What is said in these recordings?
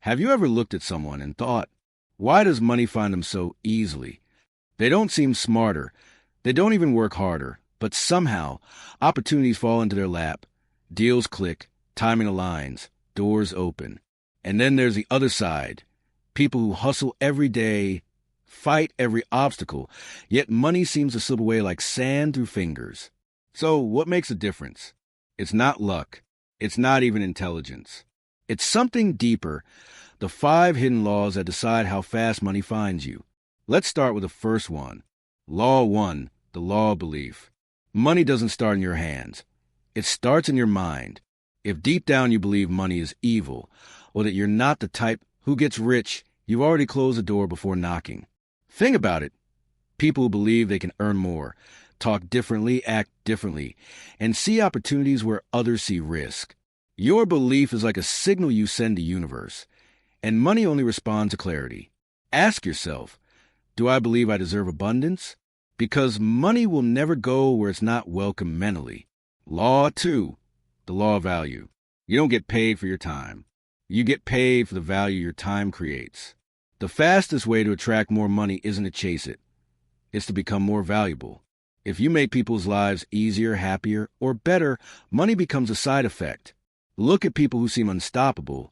Have you ever looked at someone and thought, why does money find them so easily? They don't seem smarter. They don't even work harder. But somehow, opportunities fall into their lap. Deals click, timing aligns, doors open. And then there's the other side. People who hustle every day, fight every obstacle, yet money seems to slip away like sand through fingers. So what makes a difference? It's not luck. It's not even intelligence. It's something deeper, the 5 hidden laws that decide how fast money finds you. Let's start with the first one. Law 1, the law of belief. Money doesn't start in your hands. It starts in your mind. If deep down you believe money is evil, or that you're not the type who gets rich, you've already closed the door before knocking. Think about it. People who believe they can earn more, talk differently, act differently, and see opportunities where others see risk. Your belief is like a signal you send to the universe, and money only responds to clarity. Ask yourself, do I believe I deserve abundance? Because money will never go where it's not welcome mentally. Law 2, the law of value. You don't get paid for your time. You get paid for the value your time creates. The fastest way to attract more money isn't to chase it. It's to become more valuable. If you make people's lives easier, happier, or better, money becomes a side effect. Look at people who seem unstoppable.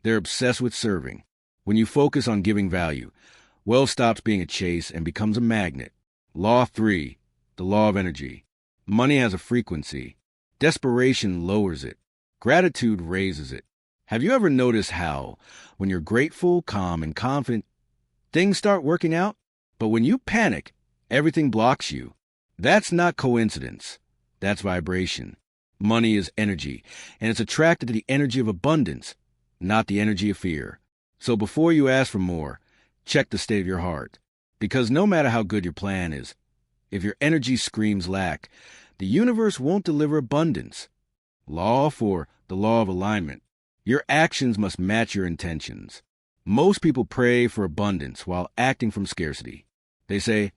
They're obsessed with serving. When you focus on giving value, wealth stops being a chase and becomes a magnet. Law 3, the law of energy. Money has a frequency. Desperation lowers it. Gratitude raises it. Have you ever noticed how, when you're grateful, calm, and confident, things start working out? But when you panic, everything blocks you. That's not coincidence. That's vibration. Money is energy, and it's attracted to the energy of abundance, not the energy of fear. So before you ask for more, check the state of your heart. Because no matter how good your plan is, if your energy screams lack, the universe won't deliver abundance. Law 4, the law of alignment. Your actions must match your intentions. Most people pray for abundance while acting from scarcity. They say,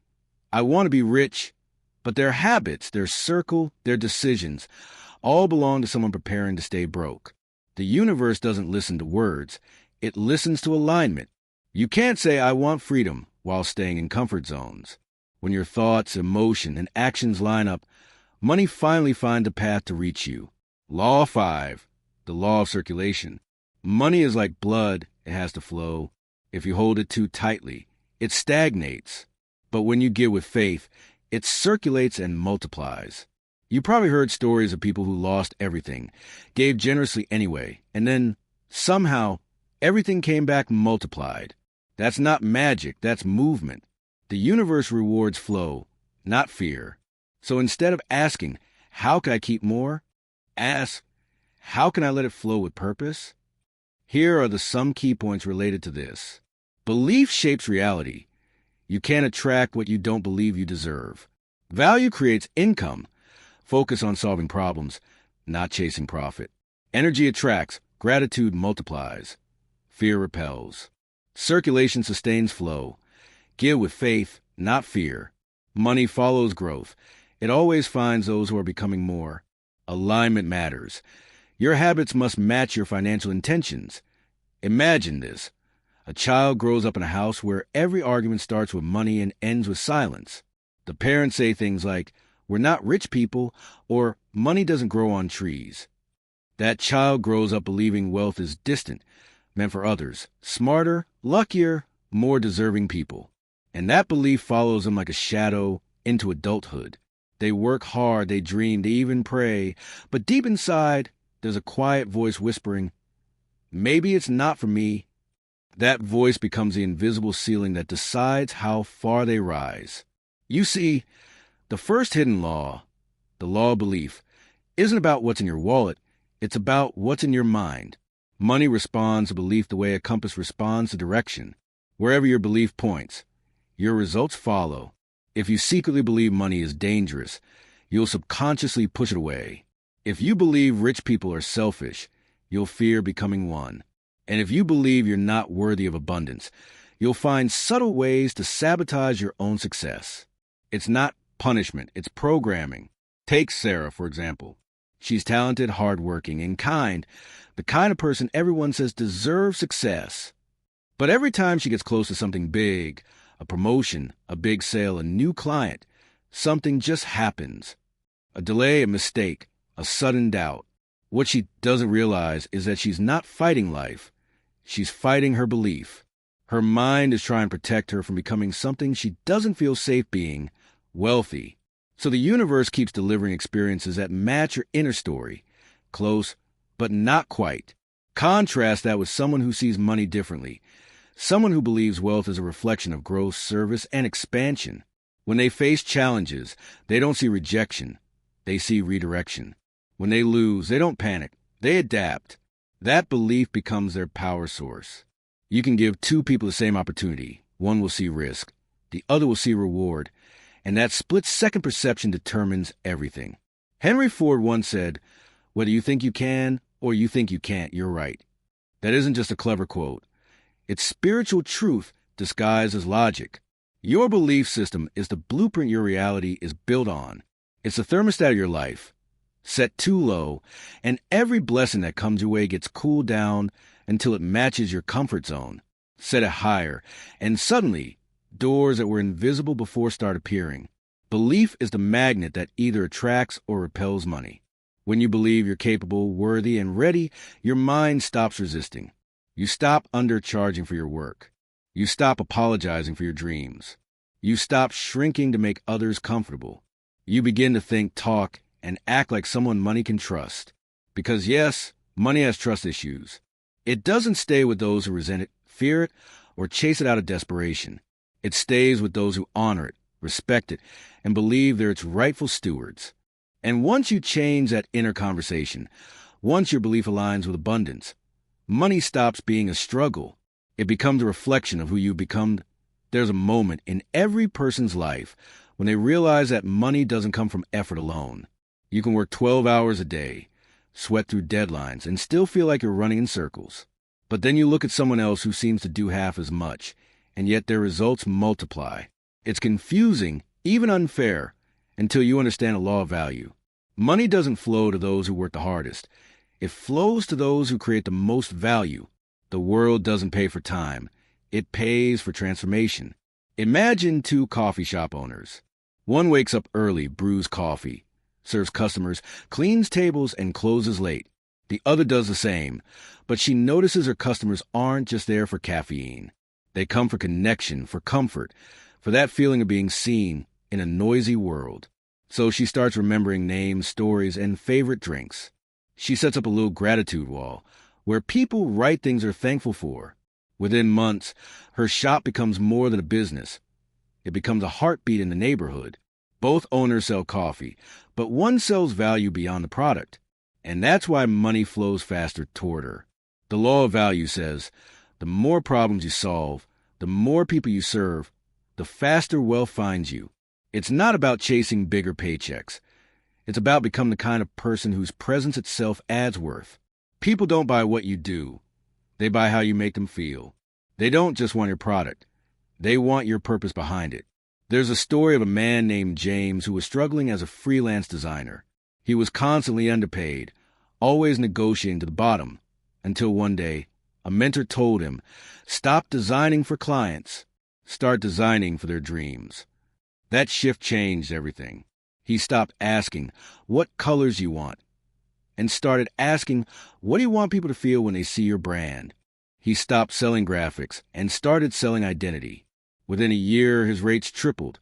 I want to be rich, but their habits, their circle, their decisions, all belong to someone preparing to stay broke. The universe doesn't listen to words. It listens to alignment. You can't say, I want freedom, while staying in comfort zones. When your thoughts, emotion, and actions line up, money finally finds a path to reach you. Law 5, the law of circulation. Money is like blood. It has to flow. If you hold it too tightly, it stagnates. But when you give with faith, it circulates and multiplies. You probably heard stories of people who lost everything, gave generously anyway, and then, somehow, everything came back multiplied. That's not magic, that's movement. The universe rewards flow, not fear. So instead of asking, how can I keep more? Ask, how can I let it flow with purpose? Here are some key points related to this. Belief shapes reality. You can't attract what you don't believe you deserve. Value creates income. Focus on solving problems, not chasing profit. Energy attracts. Gratitude multiplies. Fear repels. Circulation sustains flow. Give with faith, not fear. Money follows growth. It always finds those who are becoming more. Alignment matters. Your habits must match your financial intentions. Imagine this. A child grows up in a house where every argument starts with money and ends with silence. The parents say things like, we're not rich people, or money doesn't grow on trees. That child grows up believing wealth is distant, meant for others, smarter, luckier, more deserving people. And that belief follows them like a shadow into adulthood. They work hard, they dream, they even pray, but deep inside, there's a quiet voice whispering, maybe it's not for me. That voice becomes the invisible ceiling that decides how far they rise. You see, the first hidden law, the law of belief, isn't about what's in your wallet. It's about what's in your mind. Money responds to belief the way a compass responds to direction. Wherever your belief points, your results follow. If you secretly believe money is dangerous, you'll subconsciously push it away. If you believe rich people are selfish, you'll fear becoming one. And if you believe you're not worthy of abundance, you'll find subtle ways to sabotage your own success. It's not punishment, it's programming. Take Sarah, for example. She's talented, hardworking, and kind, the kind of person everyone says deserves success. But every time she gets close to something big, a promotion, a big sale, a new client, something just happens. A delay, a mistake, a sudden doubt. What she doesn't realize is that she's not fighting life. She's fighting her belief. Her mind is trying to protect her from becoming something she doesn't feel safe being, wealthy. So the universe keeps delivering experiences that match your inner story. Close, but not quite. Contrast that with someone who sees money differently. Someone who believes wealth is a reflection of growth, service, and expansion. When they face challenges, they don't see rejection. They see redirection. When they lose, they don't panic. They adapt. That belief becomes their power source. You can give two people the same opportunity. One will see risk. The other will see reward. And that split-second perception determines everything. Henry Ford once said, "Whether you think you can or you think you can't, you're right." That isn't just a clever quote. It's spiritual truth disguised as logic. Your belief system is the blueprint your reality is built on. It's the thermostat of your life. Set too low, and every blessing that comes your way gets cooled down until it matches your comfort zone. Set it higher, and suddenly, doors that were invisible before start appearing. Belief is the magnet that either attracts or repels money. When you believe you're capable, worthy, and ready, your mind stops resisting. You stop undercharging for your work. You stop apologizing for your dreams. You stop shrinking to make others comfortable. You begin to think, talk, and act like someone money can trust. Because yes, money has trust issues. It doesn't stay with those who resent it, fear it, or chase it out of desperation. It stays with those who honor it, respect it, and believe they're its rightful stewards. And once you change that inner conversation, once your belief aligns with abundance, money stops being a struggle. It becomes a reflection of who you become. There's a moment in every person's life when they realize that money doesn't come from effort alone. You can work 12 hours a day, sweat through deadlines, and still feel like you're running in circles. But then you look at someone else who seems to do half as much, and yet their results multiply. It's confusing, even unfair, until you understand the law of value. Money doesn't flow to those who work the hardest. It flows to those who create the most value. The world doesn't pay for time. It pays for transformation. Imagine two coffee shop owners. One wakes up early, brews coffee, serves customers, cleans tables, and closes late. The other does the same, but she notices her customers aren't just there for caffeine. They come for connection, for comfort, for that feeling of being seen in a noisy world. So she starts remembering names, stories, and favorite drinks. She sets up a little gratitude wall where people write things they're thankful for. Within months, her shop becomes more than a business. It becomes a heartbeat in the neighborhood. Both owners sell coffee, but one sells value beyond the product. And that's why money flows faster toward her. The law of value says, the more problems you solve, the more people you serve, the faster wealth finds you. It's not about chasing bigger paychecks. It's about becoming the kind of person whose presence itself adds worth. People don't buy what you do. They buy how you make them feel. They don't just want your product. They want your purpose behind it. There's a story of a man named James who was struggling as a freelance designer. He was constantly underpaid, always negotiating to the bottom, until one day, a mentor told him, "Stop designing for clients. Start designing for their dreams." That shift changed everything. He stopped asking, "What colors you want?" and started asking, "What do you want people to feel when they see your brand?" He stopped selling graphics and started selling identity. Within a year, his rates tripled,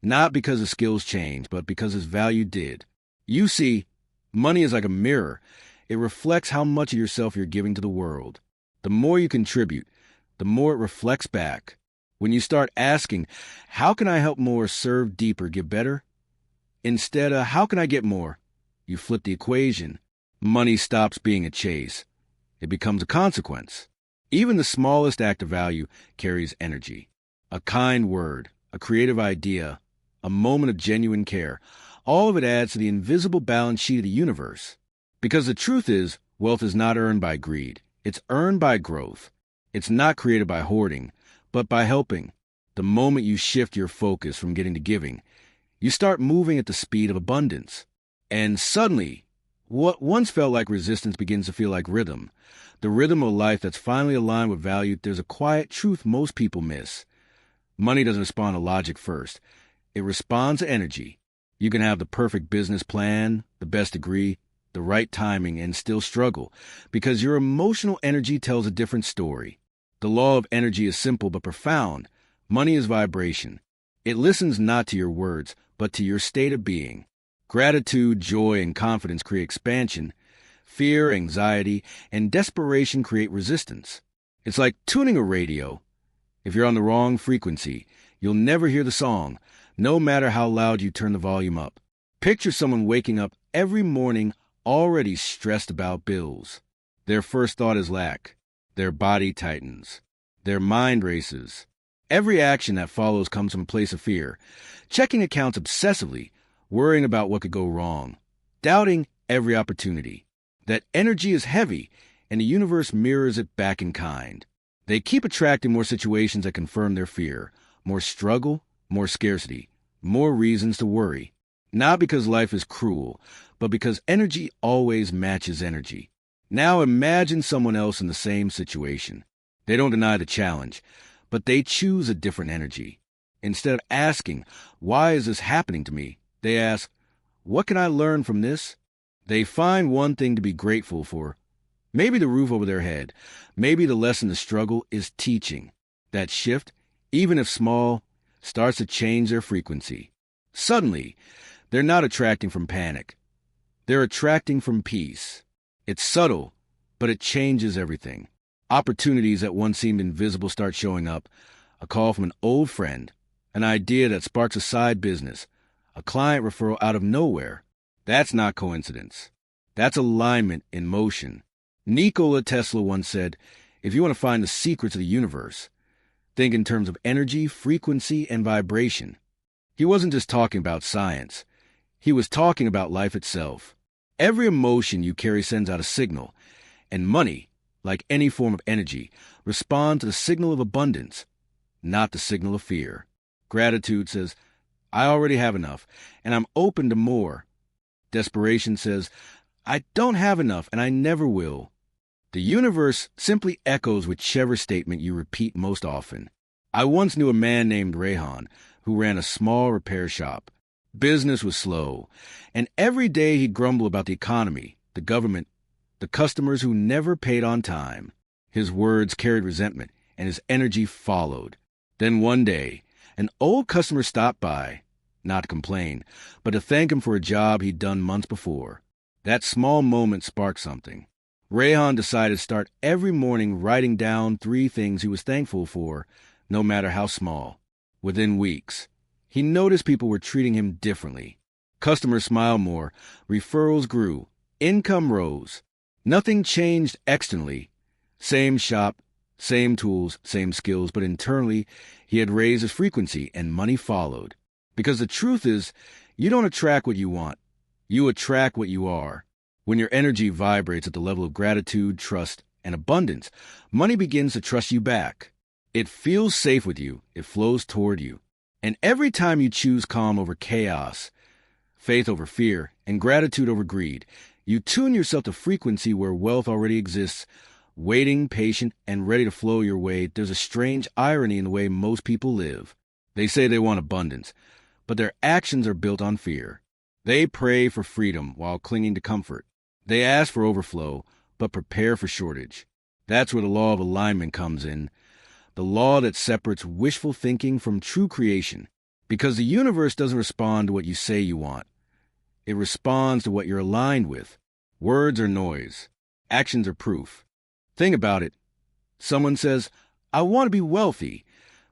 not because his skills changed, but because his value did. You see, money is like a mirror. It reflects how much of yourself you're giving to the world. The more you contribute, the more it reflects back. When you start asking, how can I help more, serve deeper, give better? Instead of, how can I get more? You flip the equation. Money stops being a chase. It becomes a consequence. Even the smallest act of value carries energy. A kind word, a creative idea, a moment of genuine care, all of it adds to the invisible balance sheet of the universe. Because the truth is, wealth is not earned by greed. It's earned by growth. It's not created by hoarding, but by helping. The moment you shift your focus from getting to giving, you start moving at the speed of abundance. And suddenly, What once felt like resistance begins to feel like rhythm. The rhythm of life that's finally aligned with value. There's a quiet truth most people miss. Money doesn't respond to logic first. It responds to energy. You can have the perfect business plan, the best degree, the right timing, and still struggle because your emotional energy tells a different story. The law of energy is simple but profound. Money is vibration. It listens not to your words, but to your state of being. Gratitude, joy, and confidence create expansion. Fear, anxiety, and desperation create resistance. It's like tuning a radio. If you're on the wrong frequency, you'll never hear the song, no matter how loud you turn the volume up. Picture someone waking up every morning already stressed about bills. Their first thought is lack. Their body tightens. Their mind races. Every action that follows comes from a place of fear. Checking accounts obsessively, worrying about what could go wrong, doubting every opportunity. That energy is heavy, and the universe mirrors it back in kind. They keep attracting more situations that confirm their fear, more struggle, more scarcity, more reasons to worry. Not because life is cruel, but because energy always matches energy. Now imagine someone else in the same situation. They don't deny the challenge, but they choose a different energy. Instead of asking, "Why is this happening to me?" they ask, "What can I learn from this?" They find one thing to be grateful for. Maybe the roof over their head. Maybe the lesson the struggle is teaching. That shift, even if small, starts to change their frequency. Suddenly, they're not attracting from panic. They're attracting from peace. It's subtle, but it changes everything. Opportunities that once seemed invisible start showing up. A call from an old friend. An idea that sparks a side business. A client referral out of nowhere. That's not coincidence. That's alignment in motion. Nikola Tesla once said, "If you want to find the secrets of the universe, think in terms of energy, frequency, and vibration." He wasn't just talking about science. He was talking about life itself. Every emotion you carry sends out a signal, and money, like any form of energy, responds to the signal of abundance, not the signal of fear. Gratitude says, "I already have enough, and I'm open to more." Desperation says, "I don't have enough, and I never will." The universe simply echoes whichever statement you repeat most often. I once knew a man named Rehan who ran a small repair shop. Business was slow, and every day he'd grumble about the economy, the government, the customers who never paid on time. His words carried resentment, and his energy followed. Then one day, an old customer stopped by, not to complain, but to thank him for a job he'd done months before. That small moment sparked something. Rehan decided to start every morning writing down 3 things he was thankful for, no matter how small. Within weeks, he noticed people were treating him differently. Customers smiled more, referrals grew, income rose. Nothing changed externally. Same shop, same tools, same skills, but internally, he had raised his frequency and money followed. Because the truth is, you don't attract what you want. You attract what you are. When your energy vibrates at the level of gratitude, trust, and abundance, money begins to trust you back. It feels safe with you. It flows toward you. And every time you choose calm over chaos, faith over fear, and gratitude over greed, you tune yourself to frequency where wealth already exists, waiting, patient, and ready to flow your way. There's a strange irony in the way most people live. They say they want abundance, but their actions are built on fear. They pray for freedom while clinging to comfort. They ask for overflow, but prepare for shortage. That's where the law of alignment comes in, the law that separates wishful thinking from true creation. Because the universe doesn't respond to what you say you want. It responds to what you're aligned with. Words are noise. Actions are proof. Think about it. Someone says, "I want to be wealthy,"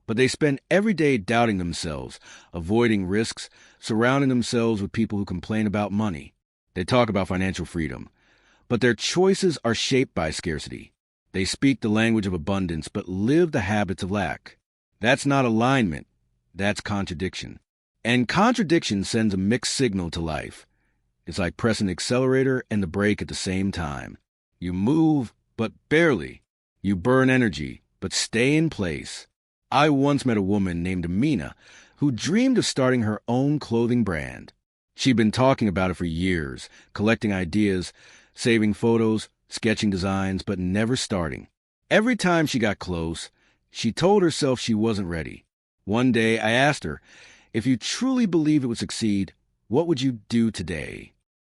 but they spend every day doubting themselves, avoiding risks, surrounding themselves with people who complain about money. They talk about financial freedom, but their choices are shaped by scarcity. They speak the language of abundance, but live the habits of lack. That's not alignment. That's contradiction. And contradiction sends a mixed signal to life. It's like pressing the accelerator and the brake at the same time. You move, but barely. You burn energy, but stay in place. I once met a woman named Amina who dreamed of starting her own clothing brand. She'd been talking about it for years, collecting ideas, saving photos, sketching designs, but never starting. Every time she got close, she told herself she wasn't ready. One day, I asked her, if you truly believe it would succeed, what would you do today?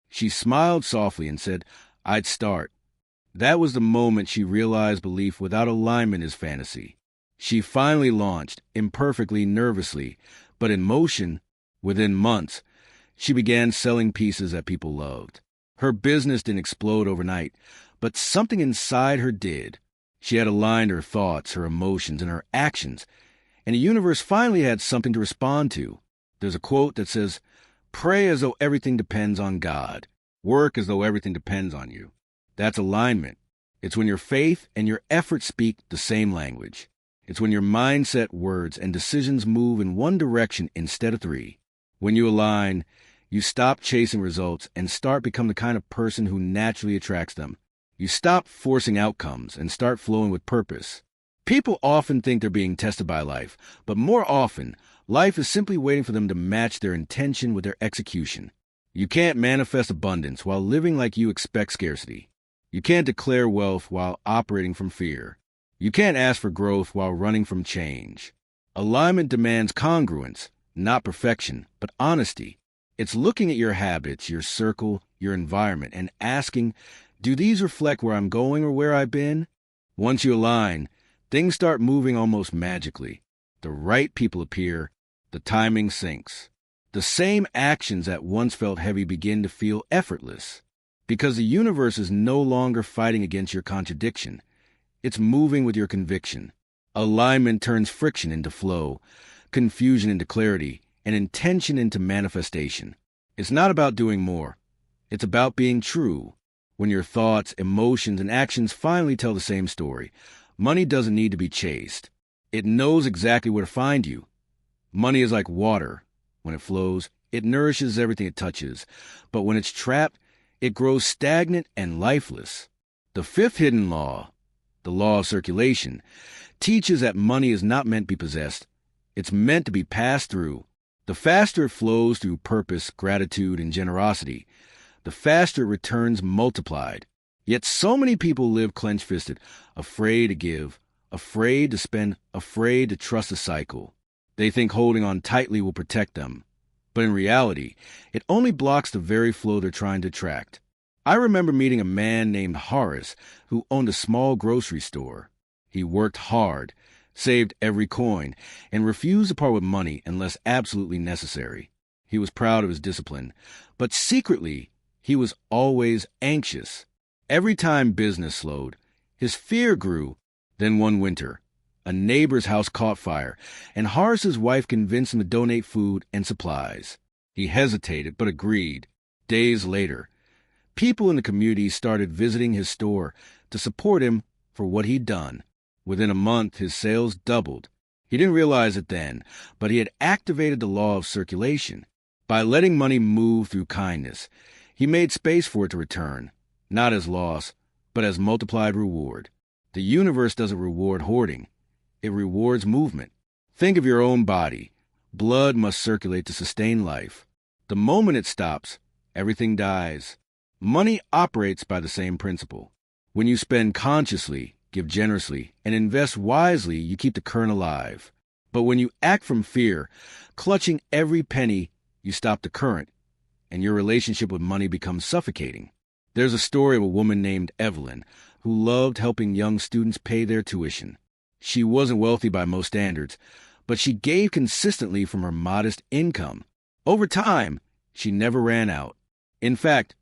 She smiled softly and said, I'd start. That was the moment she realized belief without alignment is fantasy. She finally launched, imperfectly, nervously, but in motion. Within months, she began selling pieces that people loved. Her business didn't explode overnight, but something inside her did. She had aligned her thoughts, her emotions, and her actions, and the universe finally had something to respond to. There's a quote that says, pray as though everything depends on God. Work as though everything depends on you. That's alignment. It's when your faith and your effort speak the same language. It's when your mindset, words, and decisions move in one direction instead of three. When you align, you stop chasing results and start becoming the kind of person who naturally attracts them. You stop forcing outcomes and start flowing with purpose. People often think they're being tested by life, but more often, life is simply waiting for them to match their intention with their execution. You can't manifest abundance while living like you expect scarcity. You can't declare wealth while operating from fear. You can't ask for growth while running from change. Alignment demands congruence, not perfection, but honesty. It's looking at your habits, your circle, your environment, and asking, do these reflect where I'm going or where I've been? Once you align, things start moving almost magically. The right people appear, the timing syncs. The same actions that once felt heavy begin to feel effortless, because the universe is no longer fighting against your contradiction. It's moving with your conviction. Alignment turns friction into flow, confusion into clarity, and intention into manifestation. It's not about doing more. It's about being true. When your thoughts, emotions, and actions finally tell the same story, money doesn't need to be chased. It knows exactly where to find you. Money is like water. When it flows, it nourishes everything it touches. But when it's trapped, it grows stagnant and lifeless. The fifth hidden law, the law of circulation, teaches that money is not meant to be possessed. It's meant to be passed through. The faster it flows through purpose, gratitude, and generosity, the faster it returns multiplied. Yet so many people live clenched-fisted, afraid to give, afraid to spend, afraid to trust the cycle. They think holding on tightly will protect them. But in reality, it only blocks the very flow they're trying to attract. I remember meeting a man named Horace who owned a small grocery store. He worked hard, saved every coin, and refused to part with money unless absolutely necessary. He was proud of his discipline, but secretly, he was always anxious. Every time business slowed, his fear grew. Then one winter, a neighbor's house caught fire, and Horace's wife convinced him to donate food and supplies. He hesitated, but agreed. Days later, people in the community started visiting his store to support him for what he'd done. Within a month, his sales doubled. He didn't realize it then, but he had activated the law of circulation. By letting money move through kindness, he made space for it to return, not as loss, but as multiplied reward. The universe doesn't reward hoarding. It rewards movement. Think of your own body. Blood must circulate to sustain life. The moment it stops, everything dies. Money operates by the same principle. When you spend consciously, give generously, and invest wisely, you keep the current alive. But when you act from fear, clutching every penny, you stop the current, and your relationship with money becomes suffocating. There's a story of a woman named Evelyn who loved helping young students pay their tuition. She wasn't wealthy by most standards, but she gave consistently from her modest income. Over time, she never ran out. In fact,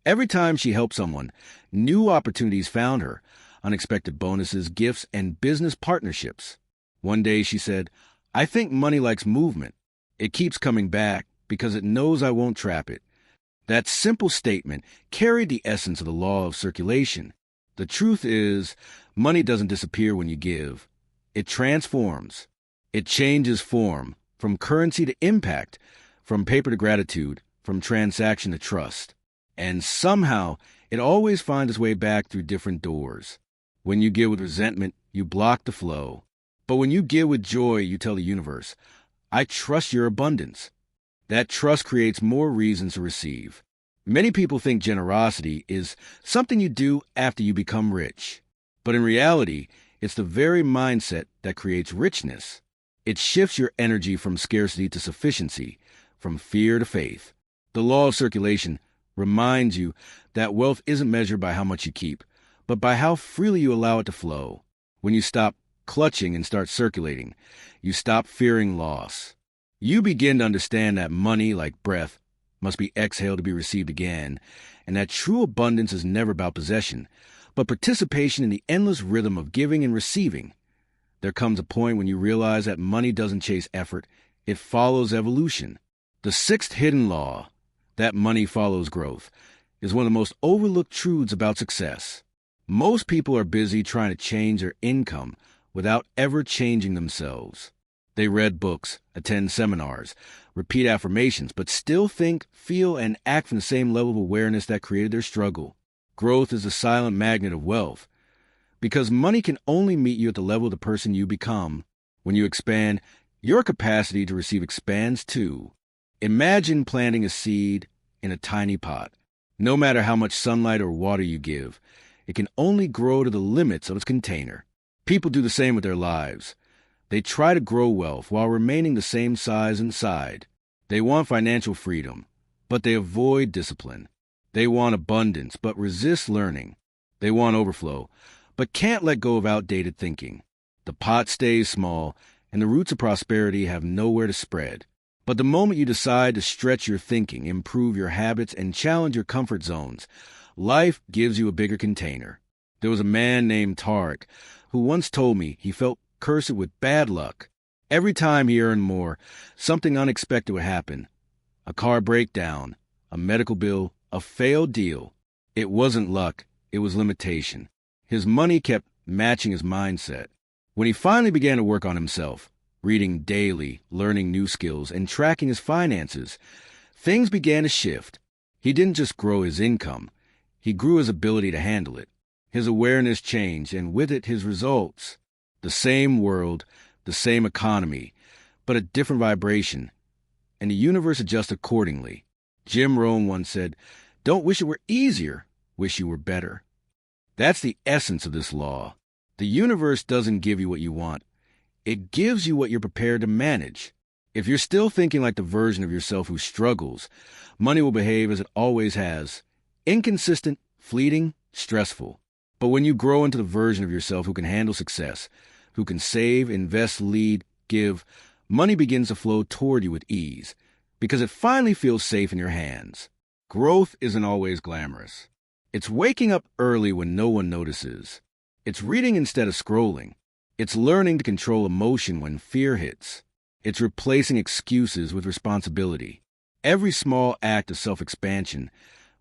every time she helped someone, new opportunities found her, unexpected bonuses, gifts, and business partnerships. One day she said, I think money likes movement. It keeps coming back because it knows I won't trap it. That simple statement carried the essence of the law of circulation. The truth is, money doesn't disappear when you give. It transforms. It changes form, from currency to impact, from paper to gratitude, from transaction to trust. And somehow, it always finds its way back through different doors. When you give with resentment, you block the flow. But when you give with joy, you tell the universe, I trust your abundance. That trust creates more reasons to receive. Many people think generosity is something you do after you become rich. But in reality, it's the very mindset that creates richness. It shifts your energy from scarcity to sufficiency, from fear to faith. The law of circulation reminds you that wealth isn't measured by how much you keep, but by how freely you allow it to flow. When you stop clutching and start circulating, you stop fearing loss. You begin to understand that money, like breath, must be exhaled to be received again, and that true abundance is never about possession, but participation in the endless rhythm of giving and receiving. There comes a point when you realize that money doesn't chase effort, it follows evolution. The sixth hidden law, that money follows growth, is one of the most overlooked truths about success. Most people are busy trying to change their income without ever changing themselves. They read books, attend seminars, repeat affirmations, but still think, feel, and act from the same level of awareness that created their struggle. Growth is the silent magnet of wealth, because money can only meet you at the level of the person you become. When you expand, your capacity to receive expands too. Imagine planting a seed in a tiny pot. No matter how much sunlight or water you give, it can only grow to the limits of its container. People do the same with their lives. They try to grow wealth while remaining the same size inside. They want financial freedom, but they avoid discipline. They want abundance, but resist learning. They want overflow, but can't let go of outdated thinking. The pot stays small, and the roots of prosperity have nowhere to spread. But the moment you decide to stretch your thinking, improve your habits, and challenge your comfort zones, life gives you a bigger container. There was a man named Tarek who once told me he felt cursed with bad luck. Every time he earned more, something unexpected would happen. A car breakdown, a medical bill, a failed deal. It wasn't luck, it was limitation. His money kept matching his mindset. When he finally began to work on himself, reading daily, learning new skills, and tracking his finances, things began to shift. He didn't just grow his income, he grew his ability to handle it. His awareness changed, and with it his results. The same world, the same economy, but a different vibration, and the universe adjusts accordingly. Jim Rohn once said, "Don't wish it were easier, wish you were better." That's the essence of this law. The universe doesn't give you what you want. It gives you what you're prepared to manage. If you're still thinking like the version of yourself who struggles, money will behave as it always has. Inconsistent, fleeting, stressful. But when you grow into the version of yourself who can handle success, who can save, invest, lead, give, money begins to flow toward you with ease, because it finally feels safe in your hands. Growth isn't always glamorous. It's waking up early when no one notices. It's reading instead of scrolling. It's learning to control emotion when fear hits. It's replacing excuses with responsibility. Every small act of self-expansion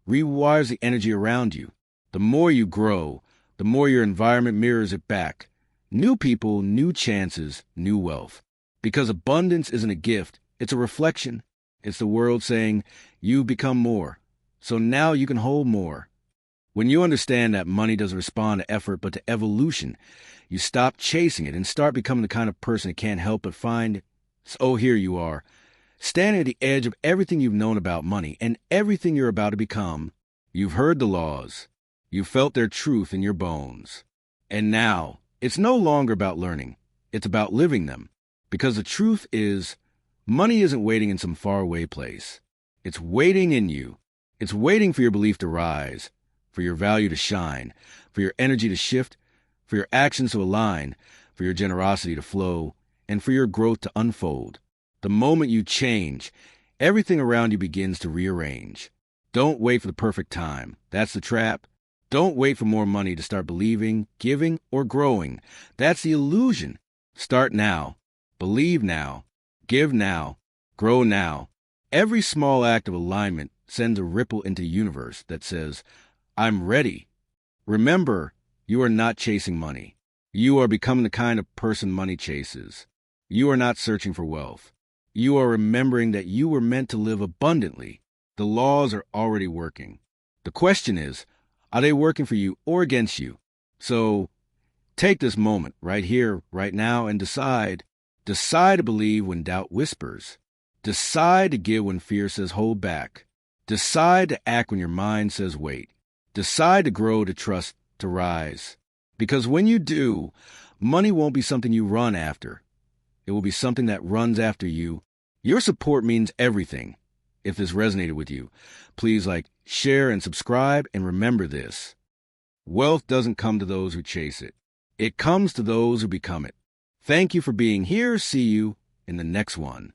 rewires the energy around you. The more you grow, the more your environment mirrors it back. New people, new chances, new wealth. Because abundance isn't a gift, it's a reflection. It's the world saying, you've become more, so now you can hold more. When you understand that money doesn't respond to effort but to evolution, you stop chasing it and start becoming the kind of person that can't help but find, oh, here you are, standing at the edge of everything you've known about money and everything you're about to become. You've heard the laws. You've felt their truth in your bones. And now, it's no longer about learning. It's about living them. Because the truth is, money isn't waiting in some faraway place. It's waiting in you. It's waiting for your belief to rise, for your value to shine, for your energy to shift, for your actions to align, for your generosity to flow, and for your growth to unfold. The moment you change, everything around you begins to rearrange. Don't wait for the perfect time. That's the trap. Don't wait for more money to start believing, giving, or growing. That's the illusion. Start now. Believe now. Give now. Grow now. Every small act of alignment sends a ripple into the universe that says, I'm ready. Remember, you are not chasing money. You are becoming the kind of person money chases. You are not searching for wealth. You are remembering that you were meant to live abundantly. The laws are already working. The question is, are they working for you or against you? So take this moment right here, right now, and decide. Decide to believe when doubt whispers. Decide to give when fear says hold back. Decide to act when your mind says wait. Decide to grow, to trust, to rise. Because when you do, money won't be something you run after. It will be something that runs after you. Your support means everything. If this resonated with you, please share, and subscribe, and remember this. Wealth doesn't come to those who chase it. It comes to those who become it. Thank you for being here. See you in the next one.